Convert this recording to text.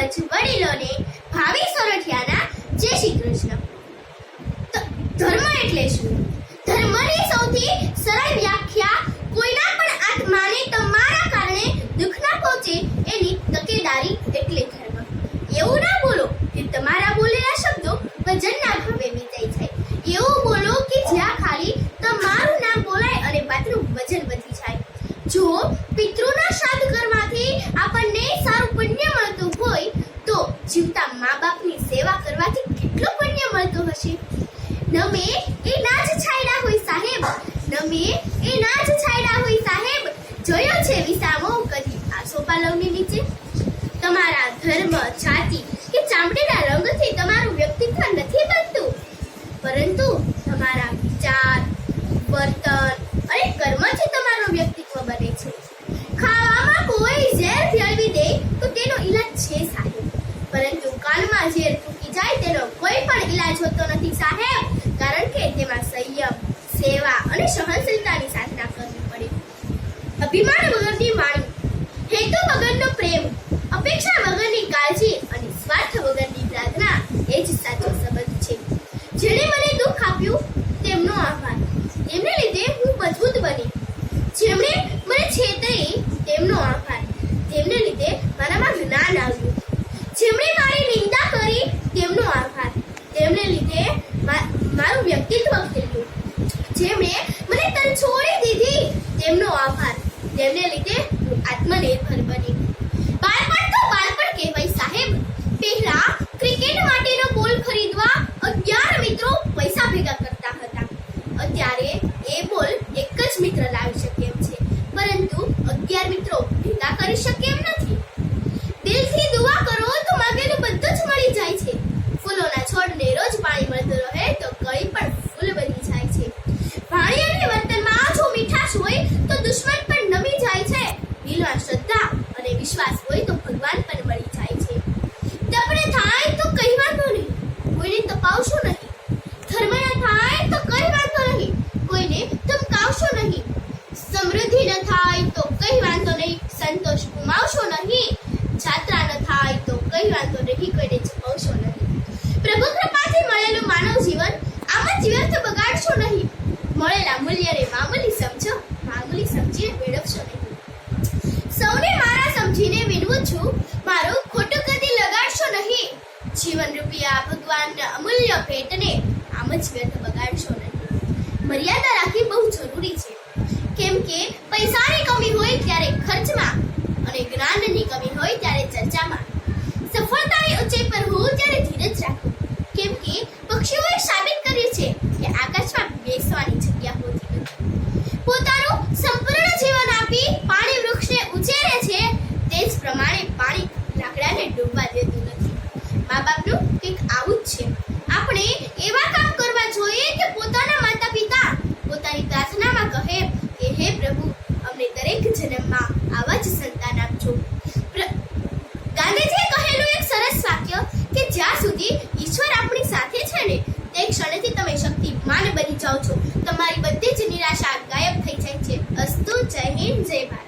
તેમજ વડીલોને ભાવિ સોરઠિયાના જય શ્રી કૃષ્ણ. ધર્મ એટલે શું? ધર્મની સૌથી સરળ વ્યાખ્યા કોઈના પણ આત્માને તમારા કારણે દુઃખ ના પહોંચે એની તકેદારી એટલે ધર્મ. એવું ના બોલો કે તમારા બોલેલા શબ્દો વજનના ભાવે વેચાઈ જાય. એવું બોલો કે જ્યાં ખાલી તમારું નામ બોલાય અને વાતનું વજન વધી જાય. જો પિતૃના શ્રાદ્ધ કરવાથી આપણને સારું પુણ્ય મળતું હોય તો જીવતા મા બાપની સેવા કરવાથી કેટલું પુણ્ય મળતું હશે. નમે એ ના જ છાયડા હોય સાહેબ, નમે એ ના જ છાયડા હોય સાહેબ. જોયો છે વિસામો કદી આસો પાલવની નીચે? તમારા ધર્મ, જાતિ કે ચામડીના રંગથી તમારું વ્યક્તિત્વ નથી બનતું, પરંતુ તમારા વિચાર, વર્તન અને કર્મથી તમારું વ્યક્તિત્વ બને છે. ખાવામાં કોઈ ઝેર ભેળવી દે તો તેનો ઈલાજ છે સાહેબ, પરંતુ કાનમાં ઝેર ફૂંકી જાય તેનો કોઈ પણ ઈલાજ હોતો નથી સાહેબ, કારણ કે તેમાં સંયમ, સેવા અને સહનશીલતાની સાધના કરવી પડે. અભિમાન વગરની વાણી, હેતુ વગરનો પ્રેમ, અપેક્ષા વગરની કાળજી અને સ્વાર્થ વગરની પ્રાર્થના એ જ સાચો સંબંધ છે. જેણે મને દુઃખ આપ્યું તેમનો આભાર, તેમને લીધે હું મજબૂત બની. જેમણે મને છેતરી તેમનો આભાર, તેમને લીધે મારામાં જ્ઞાન આવ્યું. જેમણે મારી નિંદા કરી તેમનો આભાર, તેમને લીધે મારું વ્યક્તિત્વ ખીલ્યું. જેમણે મને તરછોડી દીધી તેમનો આભાર, તેમને લીધે હું આત્મનિર્ભર બની. બાળપણ તો બાળપણ કહેવાય સાહેબ. પહેલા ક્રિકેટ માટેનો બોલ ખરીદવા 11 મિત્રો પૈસા ભેગા કરતા હતા. અત્યારે એ બોલ એક જ મિત્ર લાવી શકે એમ છે, પરંતુ 11 મિત્રો ભેગા કરી શકે એમ નથી. દિલથી દુઆ કરો તો માંગેલું બધું જ મળી જાય છે. ફૂલોના છોડને રોજ પાણી મળતું રહે તો કઈ પણ ફૂલ બની જાય છે. વાણી અને વર્તનમાં જો મીઠાશ હોય તો દુશ્મન પણ નમી જાય છે. દિલમાં શ્રદ્ધા અને વિશ્વાસ હોય તો ભગવાન પણ મળી જાય છે. તપને થાય તો કઈ વાંધો નહીં, કોઈને તપાવશો નહીં. ધર્મના થાય તો કઈ વાંધો નહીં, કોઈને ધમકાવશો નહીં. સમૃદ્ધિ ન થાય તો કઈ વાંધો નહીં, સંતોષ ગુમાવશો નહીં. જાત્રા ન થાય તો કઈ વાંધો નહીં, કોઈને છપાવશો નહીં. પ્રભુ કૃપાથી મળેલું માનવ જીવન આમ જ વ્યર્થ બગાડશો નહીં. મળેલા મૂલ્યને મામૂલી સમજો, મામૂલી સમજીને મેળવશો નહીં. સૌને મારા સમજીને વિનવું છું, મારું ખોટું કદી લગાડશો નહીં. જીવન રૂપિયા ભગવાનના અમૂલ્ય ભેટને આમ જ વ્યર્થ બગાડશો નહીં. મર્યાદા રાખવી બહુ જરૂરી છે, કેમ કે પૈસાની કમી હોય ત્યારે ખર્ચમાં અને જ્ઞાનની કમી હોય ત્યારે ચર્ચામાં. સફળતાની ઊંચાઈ પર હોવ ત્યારે ધીરજ રાખો, કેમ કે પક્ષીઓએ સાબિત કર્યું છે કે આકાશમાં બેસવાની જગ્યા હોતી નથી. પોતાનું સંપૂર્ણ જીવન આપી પાણી વૃક્ષને ઉછેરે છે, તે જ પ્રમાણે પાણી લાકડાને ડૂબવા દેતું નથી. મા બાપનું કંઈક આવું જ છે. આપણે એવા કામ કરવા જોઈએ કે પોતાના માતા પિતા પોતાની પ્રાર્થનામાં કહે કે હે પ્રભુ, અમને દરેક જન્મમાં આવા જ સંતાન આપજો. ગાંધીજીએ કહેલું એક સરસ વાક્ય કે જ્યાં સુધી ઈશ્વર આપણી સાથે છે ને તે ક્ષણેથી તમે શક્તિમાન બની જાઓ છો. તમારી બધી જ નિરાશા ગાયબ થઈ જાય છે. અસ્તુ. જય હિન્દ, જય ભારત.